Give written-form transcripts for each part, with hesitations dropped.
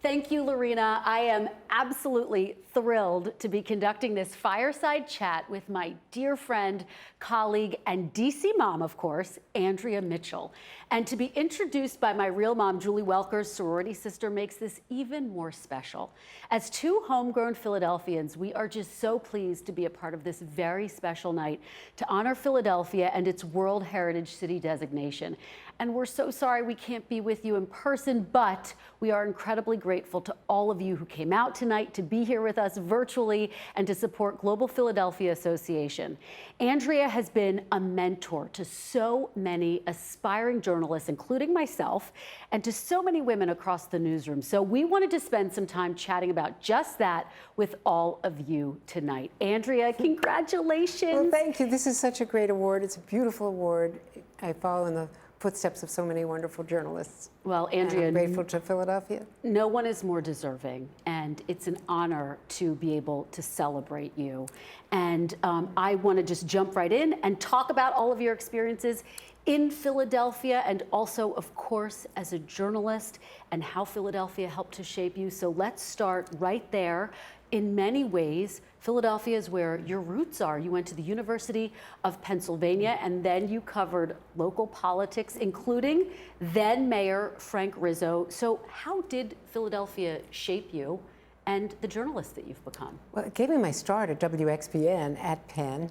Thank you, Lorena. I am absolutely thrilled to be conducting this fireside chat with my dear friend, colleague, and DC mom, of course, Andrea Mitchell. And to be introduced by my real mom, Julie Welker's sorority sister, makes this even more special. As two homegrown Philadelphians, we are just so pleased to be a part of this very special night to honor Philadelphia and its World Heritage City designation. And we're so sorry we can't be with you in person, but we are incredibly grateful to all of you who came out tonight to be here with us virtually and to support Global Philadelphia Association. Andrea has been a mentor to so many aspiring journalists, including myself, and to so many women across the newsroom. So we wanted to spend some time chatting about just that with all of you tonight. Andrea, congratulations. Well, thank you. This is such a great award. It's a beautiful award. I follow in the footsteps of so many wonderful journalists. Well, Andrea, and I'm grateful to Philadelphia. No one is more deserving, and it's an honor to be able to celebrate you. And I want to just jump right in and talk about all of your experiences in Philadelphia and also, of course, as a journalist and how Philadelphia helped to shape you. So let's start right there. In many ways, Philadelphia is where your roots are. You went to the University of Pennsylvania, and then you covered local politics, including then Mayor Frank Rizzo. So how did Philadelphia shape you and the journalist that you've become? Well, it gave me my start at WXPN at Penn,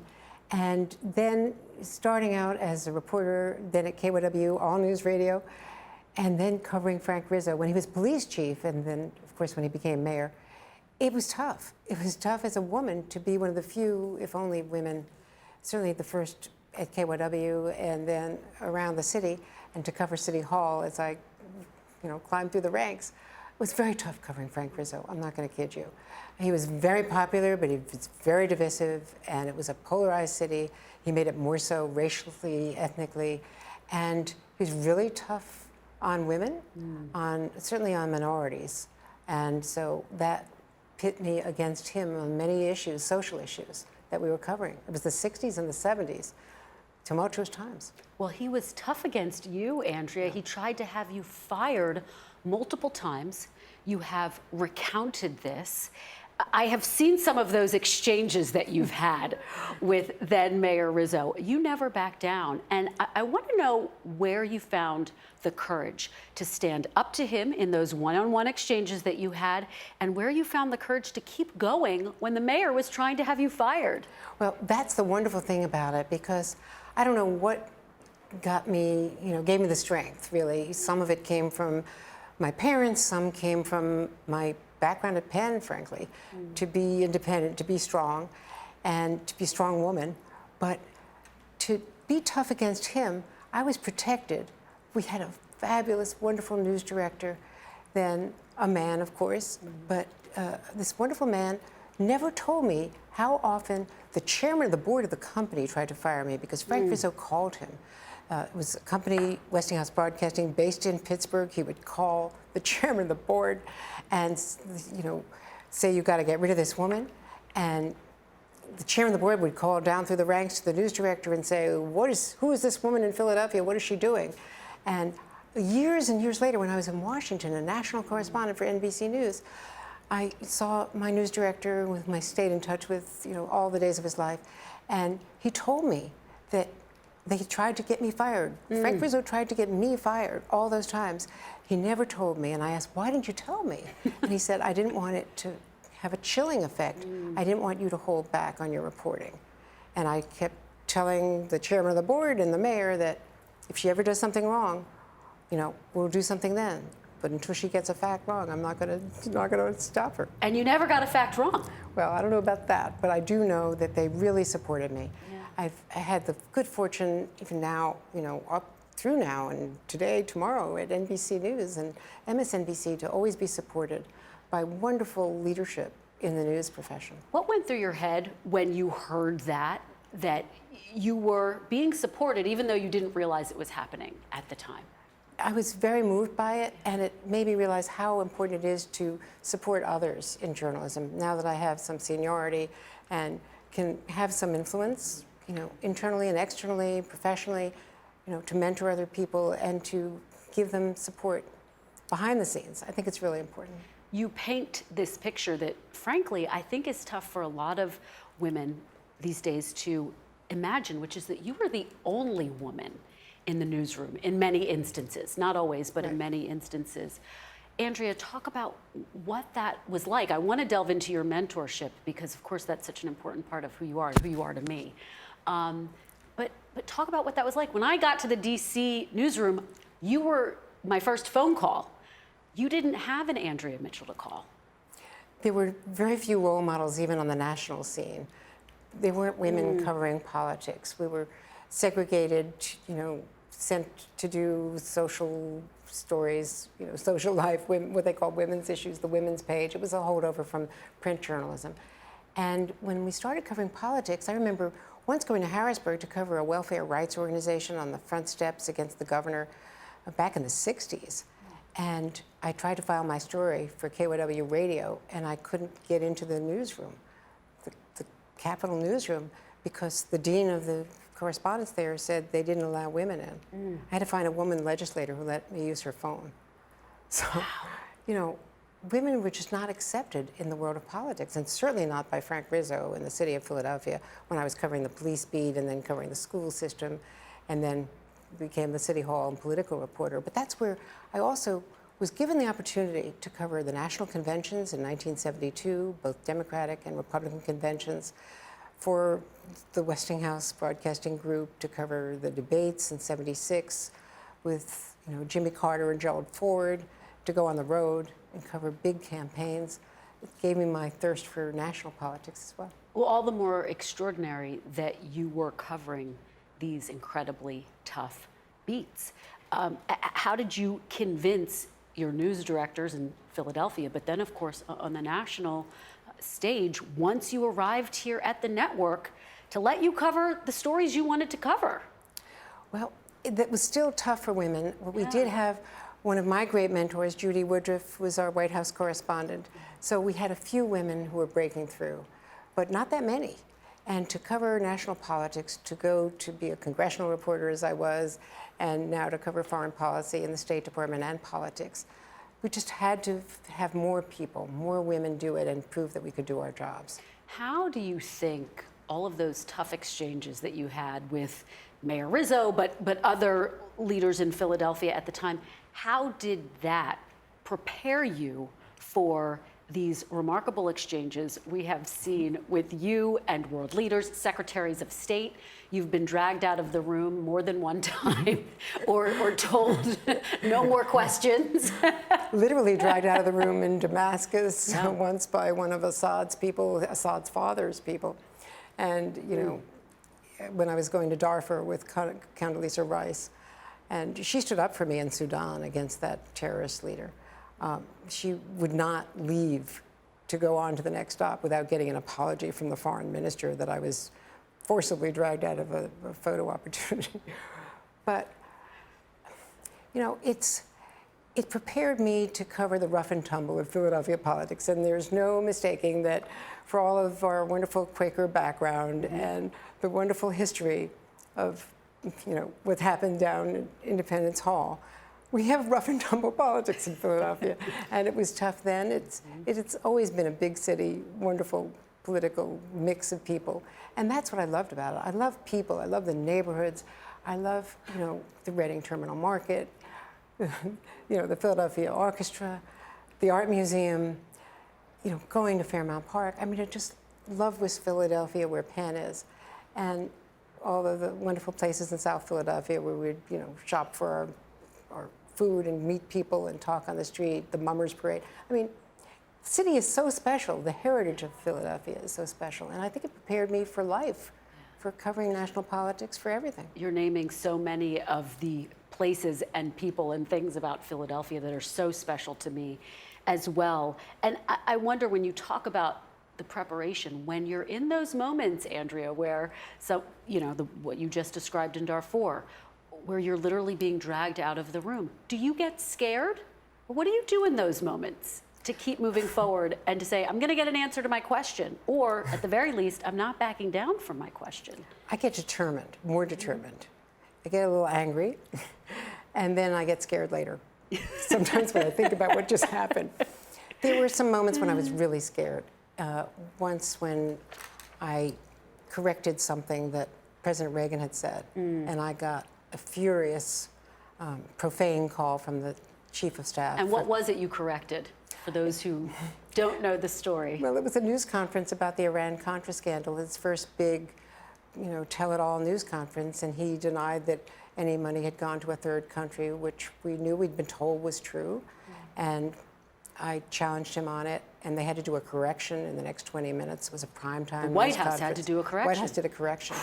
and then starting out as a reporter, then at KYW, All News Radio, and then covering Frank Rizzo when he was police chief, and then, of course, when he became mayor. It was tough. It was tough as a woman to be one of the few, if only women, certainly the first at KYW and then around the city, and to cover City Hall as I, climbed through the ranks. It was very tough covering Frank Rizzo. I'm not going to kid you. He was very popular, but he was very divisive, and it was a polarized city. He made it more so racially, ethnically, and he was really tough on women, certainly on minorities, and so that pit me against him on many issues, social issues that we were covering. It was the 60s and the 70s, tumultuous times. Well, he was tough against you, Andrea. He tried to have you fired multiple times. You have recounted this. I have seen some of those exchanges that you've had with then Mayor Rizzo. You never backed down. And I want to know where you found the courage to stand up to him in those one-on-one exchanges that you had, and where you found the courage to keep going when the mayor was trying to have you fired. Well, that's the wonderful thing about it, because I don't know what got me, gave me the strength, really. Some of it came from my parents, some came from my background at Penn, frankly, to be independent, to be strong, and to be a strong woman. But to be tough against him, I was protected. We had a fabulous, wonderful news director, then a man, of course, but this wonderful man never told me how often the chairman of the board of the company tried to fire me because Frank Rizzo called him. It was a company, Westinghouse Broadcasting, based in Pittsburgh. He would call the chairman of the board and, say, you got to get rid of this woman. And the chairman of the board would call down through the ranks to the news director and say, who is this woman in Philadelphia? What is she doing? And years and years later, when I was in Washington, a national correspondent for NBC News, I saw my news director, with whom I stayed in touch with, all the days of his life, and he told me that they tried to get me fired. Frank Rizzo tried to get me fired all those times. He never told me, and I asked, why didn't you tell me? And he said, I didn't want it to have a chilling effect. I didn't want you to hold back on your reporting. And I kept telling the chairman of the board and the mayor that if she ever does something wrong, we'll do something then. But until she gets a fact wrong, I'm not going to stop her. And you never got a fact wrong. Well, I don't know about that, but I do know that they really supported me. I had the good fortune, even now, up through now and today, tomorrow at NBC News and MSNBC, to always be supported by wonderful leadership in the news profession. What went through your head when you heard that you were being supported, even though you didn't realize it was happening at the time? I was very moved by it, and it made me realize how important it is to support others in journalism. Now that I have some seniority and can have some influence, internally and externally, professionally, to mentor other people and to give them support behind the scenes. I think it's really important. you paint this picture that, frankly, I think is tough for a lot of women these days to imagine, which is that you were the only woman in the newsroom in many instances, not always, but in many instances. Andrea, talk about what that was like. I want to delve into your mentorship because, of course, that's such an important part of who you are to me. But talk about what that was like. When I got to the DC newsroom, you were my first phone call. You didn't have an Andrea Mitchell to call. There were very few role models even on the national scene. There weren't women covering politics. We were segregated, sent to do social stories, social life, what they call women's issues, the women's page. It was a holdover from print journalism. And when we started covering politics, I remember once going to Harrisburg to cover a welfare rights organization on the front steps against the governor back in the 60s. And I tried to file my story for KYW radio, and I couldn't get into the newsroom, the Capitol newsroom, because the dean of the correspondence there said they didn't allow women in. I had to find a woman legislator who let me use her phone. So, women were just not accepted in the world of politics, and certainly not by Frank Rizzo in the city of Philadelphia when I was covering the police beat and then covering the school system, and then became the City Hall and political reporter. But that's where I also was given the opportunity to cover the national conventions in 1972, both Democratic and Republican conventions, for the Westinghouse Broadcasting Group to cover the debates in '76 with Jimmy Carter and Gerald Ford, to go on the road and cover big campaigns. It gave me my thirst for national politics as well. Well, all the more extraordinary that you were covering these incredibly tough beats. How did you convince your news directors in Philadelphia, but then, of course, on the national stage, once you arrived here at the network, to let you cover the stories you wanted to cover? Well, that was still tough for women. We did have one of my great mentors, Judy Woodruff, was our White House correspondent. So we had a few women who were breaking through, but not that many. And to cover national politics, to go to be a congressional reporter as I was, and now to cover foreign policy in the State Department and politics, we just had to have more people, more women do it and prove that we could do our jobs. How do you think all of those tough exchanges that you had with Mayor Rizzo, but other leaders in Philadelphia at the time, how did that prepare you for these remarkable exchanges we have seen with you and world leaders, secretaries of state? You've been dragged out of the room more than one time or told no more questions. Literally dragged out of the room in Damascus once by one of Assad's people, Assad's father's people. And, when I was going to Darfur with Condoleezza Rice, and she stood up for me in Sudan against that terrorist leader. She would not leave to go on to the next stop without getting an apology from the foreign minister that I was forcibly dragged out of a photo opportunity. But, it prepared me to cover the rough and tumble of Philadelphia politics. And there's no mistaking that for all of our wonderful Quaker background and the wonderful history of, what happened down in Independence Hall, we have rough and tumble politics in Philadelphia, and it was tough then. It's always been a big city, wonderful political mix of people, and that's what I loved about it. I love people. I love the neighborhoods. I love, the Reading Terminal Market, the Philadelphia Orchestra, the Art Museum, going to Fairmount Park. I mean, I just love West Philadelphia, where Penn is, and all of the wonderful places in South Philadelphia where we'd, shop for our food and meet people and talk on the street, the Mummers Parade. I mean, the city is so special. The heritage of Philadelphia is so special. And I think it prepared me for life, for covering national politics, for everything. You're naming so many of the places and people and things about Philadelphia that are so special to me as well. And I wonder, when you talk about the preparation, when you're in those moments, Andrea, where what you just described in Darfur, where you're literally being dragged out of the room, do you get scared? Or what do you do in those moments to keep moving forward and to say, I'm going to get an answer to my question, or at the very least, I'm not backing down from my question? I get determined, more determined. I get a little angry, and then I get scared later. Sometimes when I think about what just happened. There were some moments when I was really scared. Once when I corrected something that President Reagan had said, and I got a furious, profane call from the chief of staff. And what was it you corrected, for those who don't know the story? Well, it was a news conference about the Iran-Contra scandal, his first big, tell-it-all news conference, and he denied that any money had gone to a third country, which we knew we'd been told was true. And I challenged him on it, and they had to do a correction in the next 20 minutes. It was a primetime The White news House had conference. to do a correction. White House did a correction.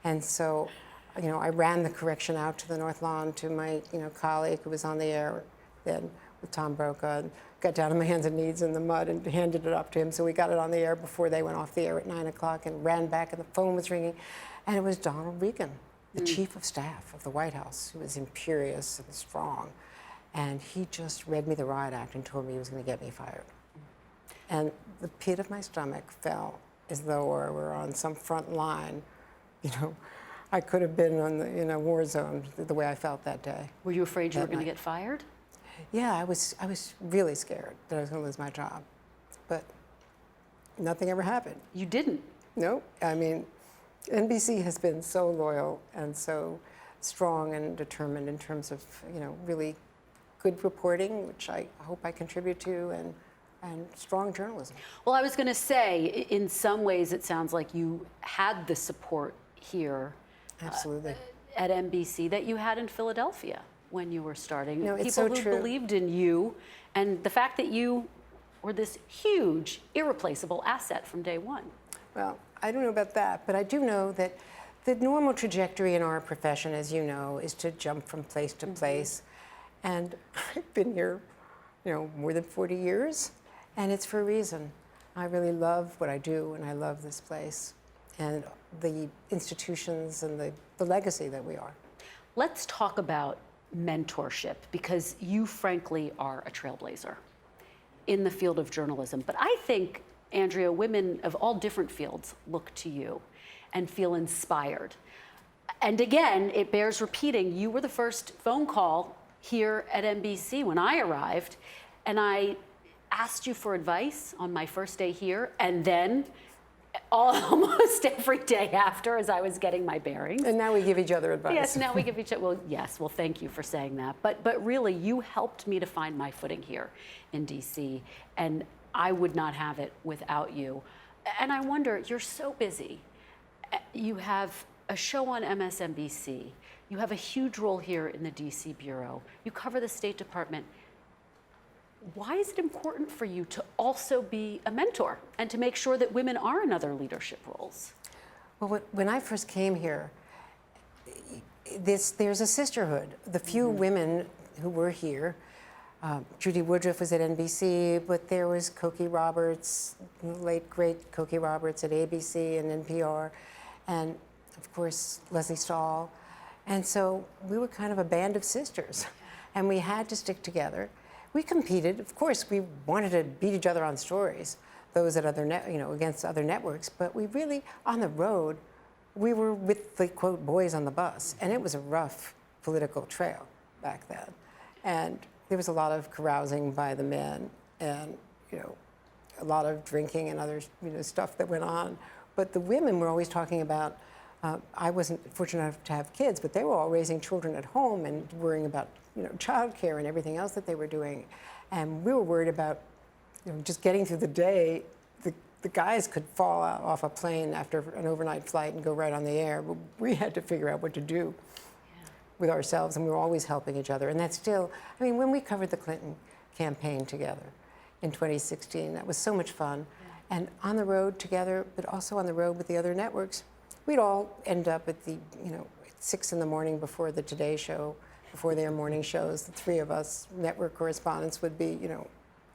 And so, I ran the correction out to the North Lawn to my, colleague who was on the air then with Tom Brokaw, and got down on my hands and knees in the mud and handed it up to him. So we got it on the air before they went off the air at 9 o'clock and ran back, and the phone was ringing. And it was Donald Regan, the chief of staff of the White House, who was imperious and strong. And he just read me the riot act and told me he was going to get me fired. And the pit of my stomach fell as though I were on some front line. I could have been on the, in a war zone the way I felt that day. Were you afraid you were going to get fired? Yeah, I was really scared that I was going to lose my job. But nothing ever happened. You didn't? No, I mean, NBC has been so loyal and so strong and determined in terms of, really good reporting, which I hope I contribute to, and strong journalism. Well, I was going to say, in some ways, it sounds like you had the support here Absolutely. At NBC that you had in Philadelphia when you were starting. No, it's People so who true. believed in you, and the fact that you were this huge, irreplaceable asset from day one. Well, I don't know about that, but I do know that the normal trajectory in our profession, as you know, is to jump from place to place. And I've been here, more than 40 years, and it's for a reason. I really love what I do, and I love this place, and the institutions and the legacy that we are. Let's talk about mentorship, because you frankly are a trailblazer in the field of journalism. But I think, Andrea, women of all different fields look to you and feel inspired. And again, it bears repeating, you were the first phone call here at NBC when I arrived, and I asked you for advice on my first day here, and then almost every day after, as I was getting my bearings. And now we give each other advice. Yes, now we give each other, well, thank you for saying that. But really, you helped me to find my footing here in DC, and I would not have it without you. And I wonder, you're so busy. You have a show on MSNBC. You have a huge role here in the DC Bureau. You cover the State Department. Why is it important for you to also be a mentor and to make sure that women are in other leadership roles? Well, when I first came here, there's a sisterhood. The few women who were here, Judy Woodruff was at NBC, but there was Cokie Roberts, the late great Cokie Roberts at ABC and NPR, and of course Leslie Stahl. And so we were kind of a band of sisters, and we had to stick together. We competed. Of course, we wanted to beat each other on stories, those at other against other networks. But we really, on the road, we were with the quote boys on the bus, and it was a rough political trail back then. And there was a lot of carousing by the men, and a lot of drinking and other stuff that went on. But the women were always talking about. I wasn't fortunate enough to have kids, but they were all raising children at home and worrying about childcare and everything else that they were doing. And we were worried about just getting through the day. The guys could fall off a plane after an overnight flight and go right on the air, but we had to figure out what to do with ourselves, and we were always helping each other. And that's still, when we covered the Clinton campaign together in 2016, that was so much fun. Yeah. And on the road together, but also on the road with the other networks, we'd all end up at the, at 6 in the morning before the Today Show, before their morning shows. The three of us network correspondents would be,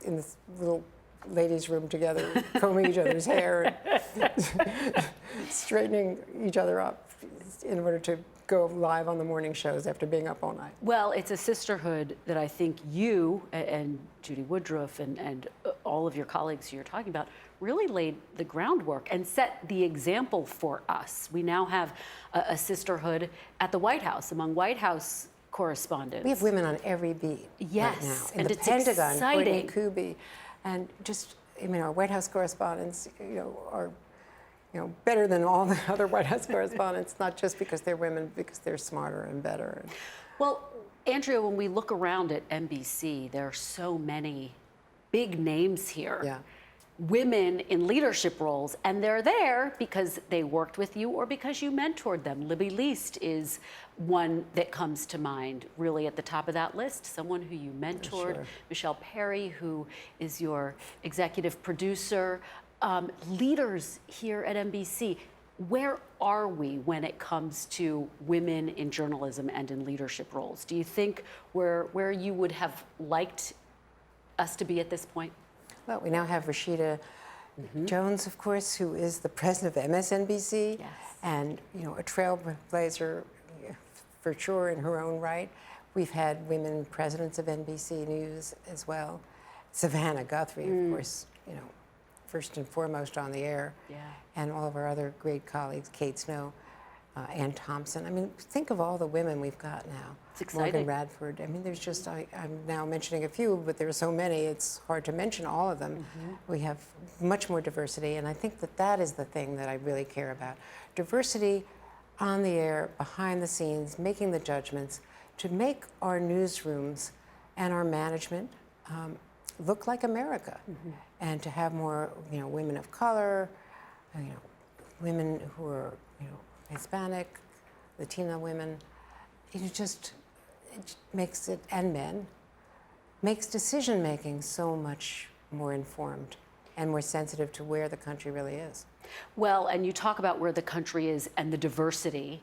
in this little ladies' room together, combing each other's hair, and straightening each other up in order to go live on the morning shows after being up all night. Well, it's a sisterhood that I think you and Judy Woodruff and all of your colleagues you're talking about really laid the groundwork and set the example for us. We now have a sisterhood at the White House, among White House correspondents. We have women on every beat yes, right now. In and the it's Pentagon, exciting. Courtney Kubi, And just, I mean, our White House correspondents, are, better than all the other White House correspondents, not just because they're women, because they're smarter and better. Well, Andrea, when we look around at NBC, there are so many big names here. Yeah. Women in leadership roles, and they're there because they worked with you or because you mentored them. Libby Least is one that comes to mind, really at the top of that list, someone who you mentored. Sure. Michelle Perry, who is your executive producer. Leaders here at NBC, where are we when it comes to women in journalism and in leadership roles? Do you think where you would have liked us to be at this point? Well, we now have Rashida Jones, of course, who is the president of MSNBC, Yes. and a trailblazer for sure in her own right. We've had women presidents of NBC News as well. Savannah Guthrie, of course, first and foremost on the air, Yeah. and all of our other great colleagues, Kate Snow, Ann Thompson. I mean, think of all the women we've got now. It's exciting. Morgan Radford. I mean, there's just, I'm now mentioning a few, but there are so many, it's hard to mention all of them. We have much more diversity, and I think that is the thing that I really care about. Diversity on the air, behind the scenes, making the judgments, to make our newsrooms and our management look like America, and to have more, women of color, women who are, Hispanic, Latina women. It just makes it, and men, makes decision making so much more informed and more sensitive to where the country really is. Well, and you talk about where the country is and the diversity.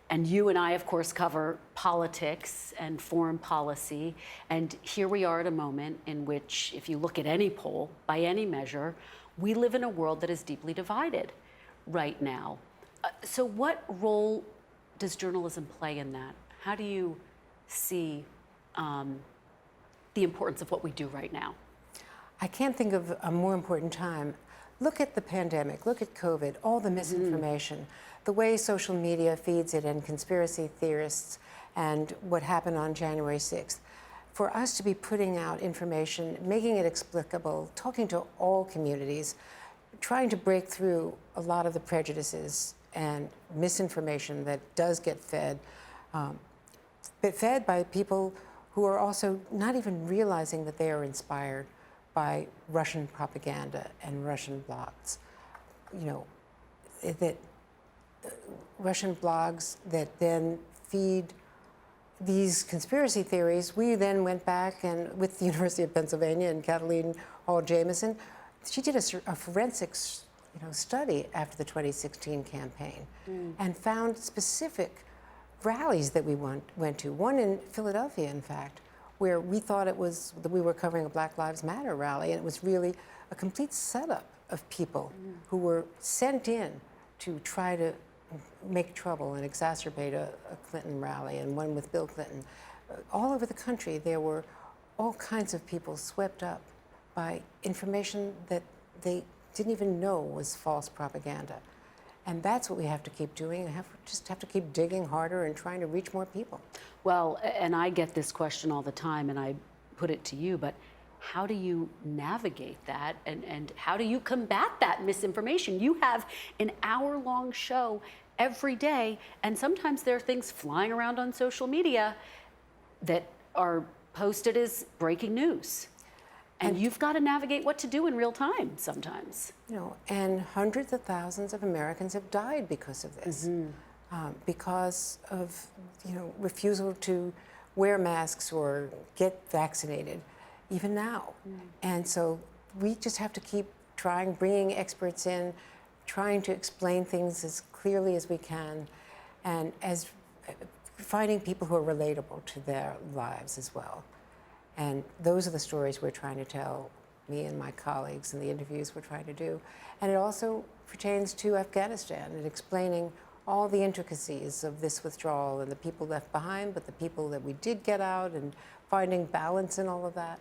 And you and I, of course, cover politics and foreign policy. And here we are at a moment in which, if you look at any poll, by any measure, we live in a world that is deeply divided right now. So what role does journalism play in that? How do you see the importance of what we do right now? I can't think of a more important time. Look at the pandemic, look at COVID, all the misinformation, the way social media feeds it, and conspiracy theorists, and what happened on January 6th. For us to be putting out information, making it explicable, talking to all communities, trying to break through a lot of the prejudices and misinformation that does get fed, but fed by people who are also not even realizing that they are inspired by Russian propaganda and Russian blogs. That Russian blogs that then feed these conspiracy theories. We then went back and with the University of Pennsylvania and Kathleen Hall Jamieson, she did a forensics study after the 2016 campaign and found specific rallies that we went to. One in Philadelphia, in fact, where we thought it was that we were covering a Black Lives Matter rally, and it was really a complete setup of people who were sent in to try to make trouble and exacerbate a Clinton rally, and one with Bill Clinton. All over the country, there were all kinds of people swept up by information that they didn't even know was false propaganda. And that's what we have to keep doing. We just have to keep digging harder and trying to reach more people. Well, and I get this question all the time, and I put it to you, but how do you navigate that, and how do you combat that misinformation? You have an hour-long show every day, and sometimes there are things flying around on social media that are posted as breaking news. And you've got to navigate what to do in real time sometimes. And hundreds of thousands of Americans have died because of this, because of refusal to wear masks or get vaccinated, even now. And so we just have to keep trying, bringing experts in, trying to explain things as clearly as we can, and as finding people who are relatable to their lives as well. And those are the stories we're trying to tell, me and my colleagues, and the interviews we're trying to do. And it also pertains to Afghanistan and explaining all the intricacies of this withdrawal and the people left behind, but the people that we did get out, and finding balance in all of that.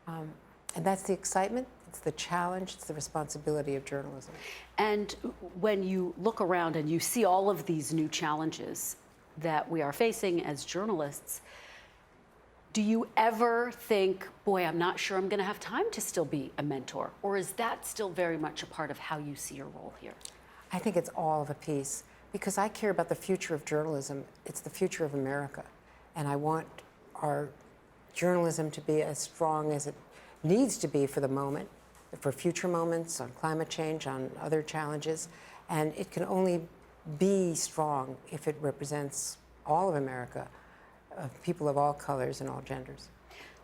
And that's the excitement, it's the challenge, it's the responsibility of journalism. And when you look around and you see all of these new challenges that we are facing as journalists, Do you ever think, boy, I'm not sure I'm going to have time to still be a mentor? Or is that still very much a part of how you see your role here? I think it's all of a piece because I care about the future of journalism. It's the future of America. And I want our journalism to be as strong as it needs to be for the moment, for future moments, on climate change, on other challenges. And it can only be strong if it represents all of America, people of all colors and all genders.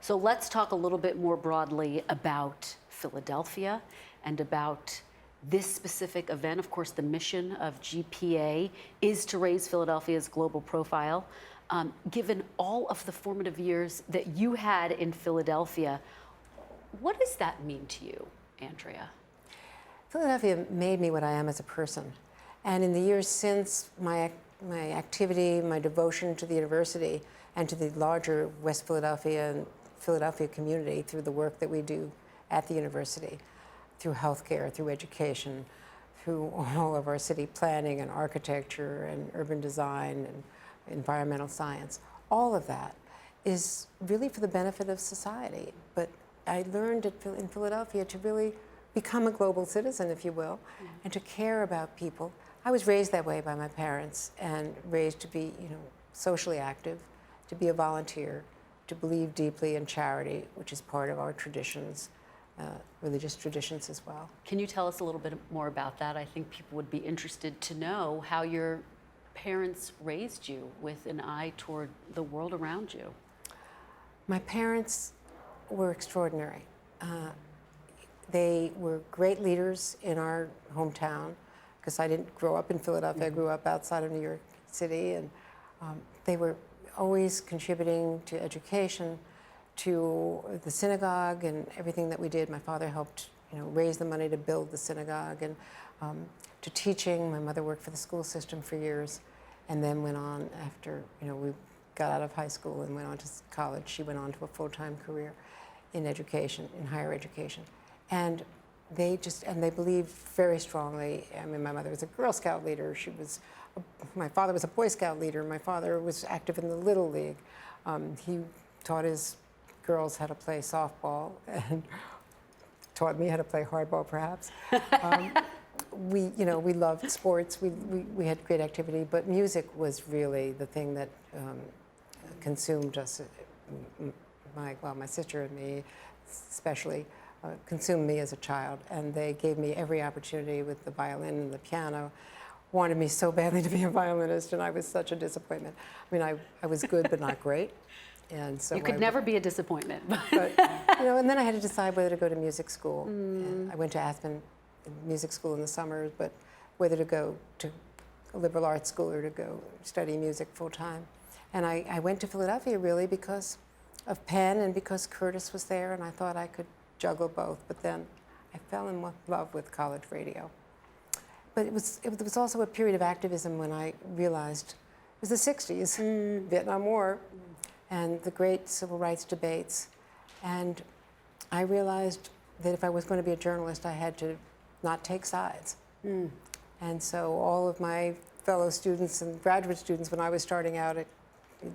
So let's talk a little bit more broadly about Philadelphia and about this specific event. Of course, the mission of GPA is to raise Philadelphia's global profile. Given all of the formative years that you had in Philadelphia, what does that mean to you, Andrea? Philadelphia made me what I am as a person. And in the years since, my activity, my devotion to the university and to the larger West Philadelphia and Philadelphia community through the work that we do at the university, through healthcare, through education, through all of our city planning and architecture and urban design and environmental science, all of that is really for the benefit of society. But I learned in Philadelphia to really become a global citizen, if you will, and to care about people. I was raised that way by my parents and raised to be, socially active, to be a volunteer, to believe deeply in charity, which is part of our traditions, religious traditions as well. Can you tell us a little bit more about that? I think people would be interested to know how your parents raised you with an eye toward the world around you. My parents were extraordinary. They were great leaders in our hometown, because I didn't grow up in Philadelphia. I grew up outside of New York City, and they were always contributing to education, to the synagogue and everything that we did. My father helped, raise the money to build the synagogue, and to teaching. My mother worked for the school system for years, and then went on after, we got out of high school and went on to college. She went on to a full-time career in education, in higher education. And they believed very strongly. I mean, my mother was a Girl Scout leader. My father was a Boy Scout leader. My father was active in the Little League. He taught his girls how to play softball and taught me how to play hardball, perhaps. We loved sports. We had great activity, but music was really the thing that consumed us. My sister and me, especially, consumed me as a child, and they gave me every opportunity with the violin and the piano. Wanted me so badly to be a violinist, and I was such a disappointment. I mean, I was good, but not great. And so you could never be a disappointment. But, and then I had to decide whether to go to music school. And I went to Aspen Music School in the summers, but whether to go to a liberal arts school or to go study music full time. And I went to Philadelphia really because of Penn and because Curtis was there, and I thought I could juggle both. But then I fell in love with college radio. But it was also a period of activism when I realized it was the 60s, Vietnam War, and the great civil rights debates. And I realized that if I was going to be a journalist, I had to not take sides. And so all of my fellow students and graduate students, when I was starting out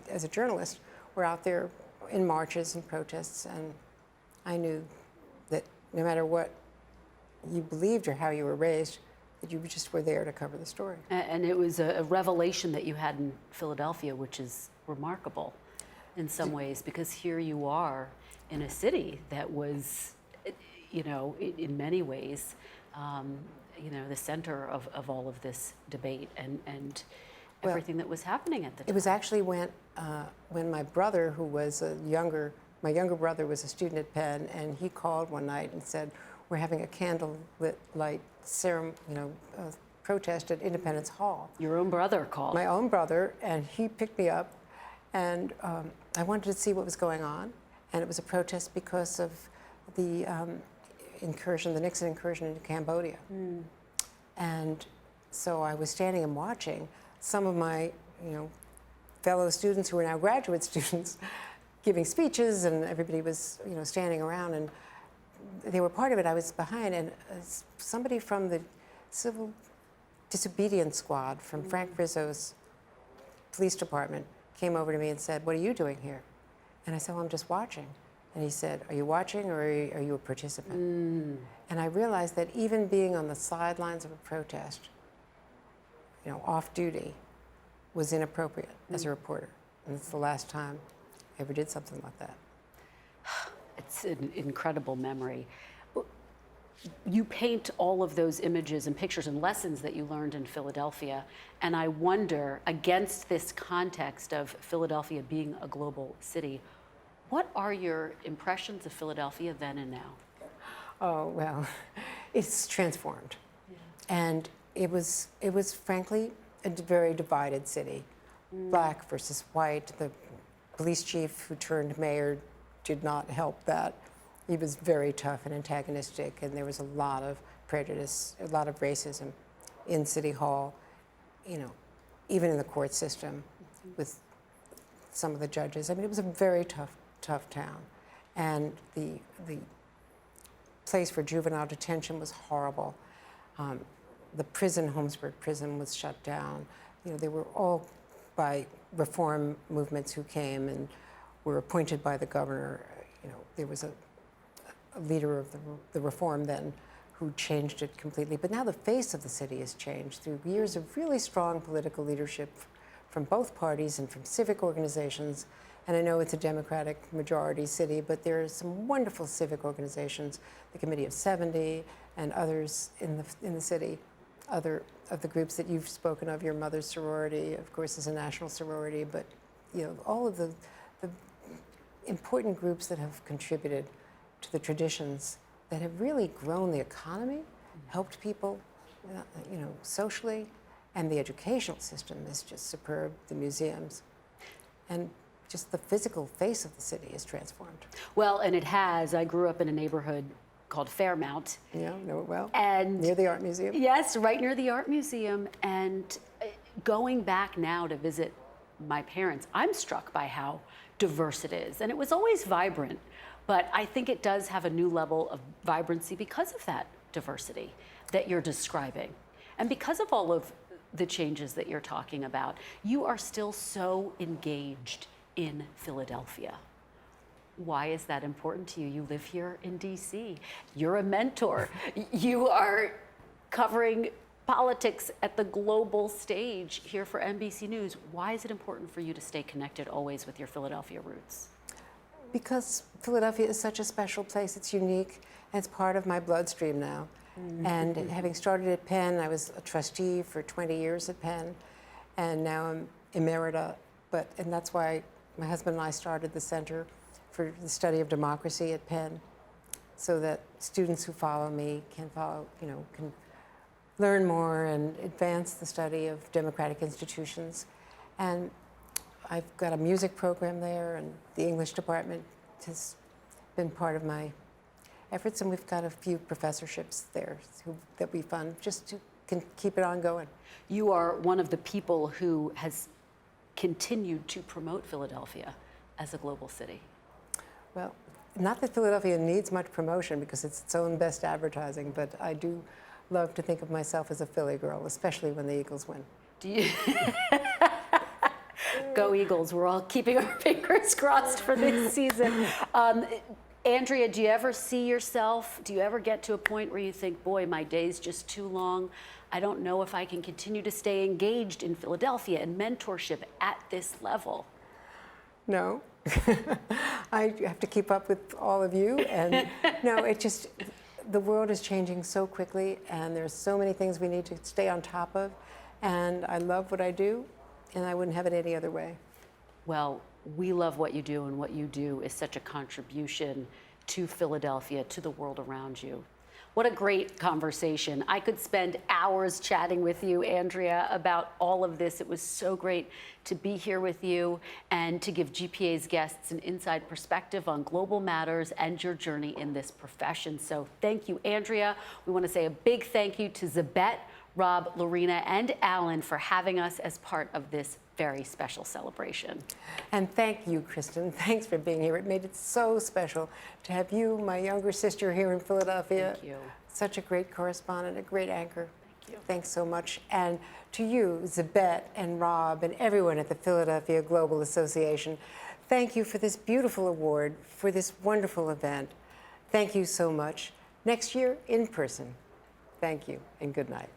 as a journalist, were out there in marches and protests. And I knew that no matter what you believed or how you were raised, that you just were there to cover the story. And it was a revelation that you had in Philadelphia, which is remarkable in some ways, because here you are in a city that was, in many ways, the center of all of this debate and everything that was happening at the time. It was actually when my brother, who was my younger brother was a student at Penn, and he called one night and said, "We're having a candlelit light ceremony, protest at Independence Hall." Your own brother called. My own brother, and he picked me up, and I wanted to see what was going on, and it was a protest because of the the Nixon incursion into Cambodia. And so I was standing and watching some of my, fellow students who are now graduate students giving speeches, and everybody was, standing around, and they were part of it. I was behind, and somebody from the Civil Disobedience Squad from Frank Rizzo's police department came over to me and said, "What are you doing here?" And I said, well, I'm just watching. And he said, are you watching or are you a participant? And I realized that even being on the sidelines of a protest, off duty, was inappropriate as a reporter. And it's the last time I ever did something like that. It's an incredible memory. You paint all of those images and pictures and lessons that you learned in Philadelphia, and I wonder, against this context of Philadelphia being a global city, what are your impressions of Philadelphia then and now? Oh, well, it's transformed. Yeah. And it was frankly a very divided city. Black versus white. The police chief who turned mayor did not help that. He was very tough and antagonistic, and there was a lot of prejudice, a lot of racism in City Hall, even in the court system with some of the judges. I mean, it was a very tough town. And the place for juvenile detention was horrible. The prison, Holmesburg Prison, was shut down. They were all by reform movements who came and were appointed by the governor. There was a leader of the reform then who changed it completely. But now the face of the city has changed through years of really strong political leadership from both parties and from civic organizations. And I know it's a Democratic majority city, but there are some wonderful civic organizations, the Committee of 70 and others in the city. Other of the groups that you've spoken of, your mother's sorority, of course, is a national sorority, but all of the important groups that have contributed to the traditions that have really grown the economy, helped people, socially, and the educational system is just superb, the museums, and just the physical face of the city is transformed. Well, and it has. I grew up in a neighborhood called Fairmount. Yeah, know it well. And near the art museum? Yes, right near the art museum. And going back now to visit my parents, I'm struck by how diverse it is. And it was always vibrant, but I think it does have a new level of vibrancy because of that diversity that you're describing. And because of all of the changes that you're talking about, you are still so engaged in Philadelphia. Why is that important to you? You live here in DC. You're a mentor. You are covering politics at the global stage here for NBC News. Why is it important for you to stay connected always with your Philadelphia roots? Because Philadelphia is such a special place. It's unique, and it's part of my bloodstream now. And having started at Penn, I was a trustee for 20 years at Penn, and now I'm emerita. And that's why my husband and I started the Center for the Study of Democracy at Penn, so that students who follow me can can learn more and advance the study of democratic institutions. And I've got a music program there, and the English department has been part of my efforts, and we've got a few professorships there that we fund just to keep it ongoing. You are one of the people who has continued to promote Philadelphia as a global city. Well, not that Philadelphia needs much promotion because it's its own best advertising, but I do love to think of myself as a Philly girl, especially when the Eagles win. Do you? Go Eagles. We're all keeping our fingers crossed for this season. Andrea, do you ever see yourself, do you ever get to a point where you think, boy, my day's just too long? I don't know if I can continue to stay engaged in Philadelphia and mentorship at this level. No. I have to keep up with all of you. And no, the world is changing so quickly, and there's so many things we need to stay on top of. And I love what I do, and I wouldn't have it any other way. Well, we love what you do, and what you do is such a contribution to Philadelphia, to the world around you. What a great conversation. I could spend hours chatting with you, Andrea, about all of this. It was so great to be here with you and to give GPA's guests an inside perspective on global matters and your journey in this profession. So thank you, Andrea. We want to say a big thank you to Zabet, Rob, Lorena, and Alan for having us as part of this very special celebration. And thank you, Kristen. Thanks for being here. It made it so special to have you, my younger sister, here in Philadelphia. Thank you. Such a great correspondent, a great anchor. Thank you. Thanks so much. And to you, Zabet and Rob and everyone at the Philadelphia Global Association, Thank you for this beautiful award, for this wonderful event. Thank you so much. Next year, in person. Thank you, and good night.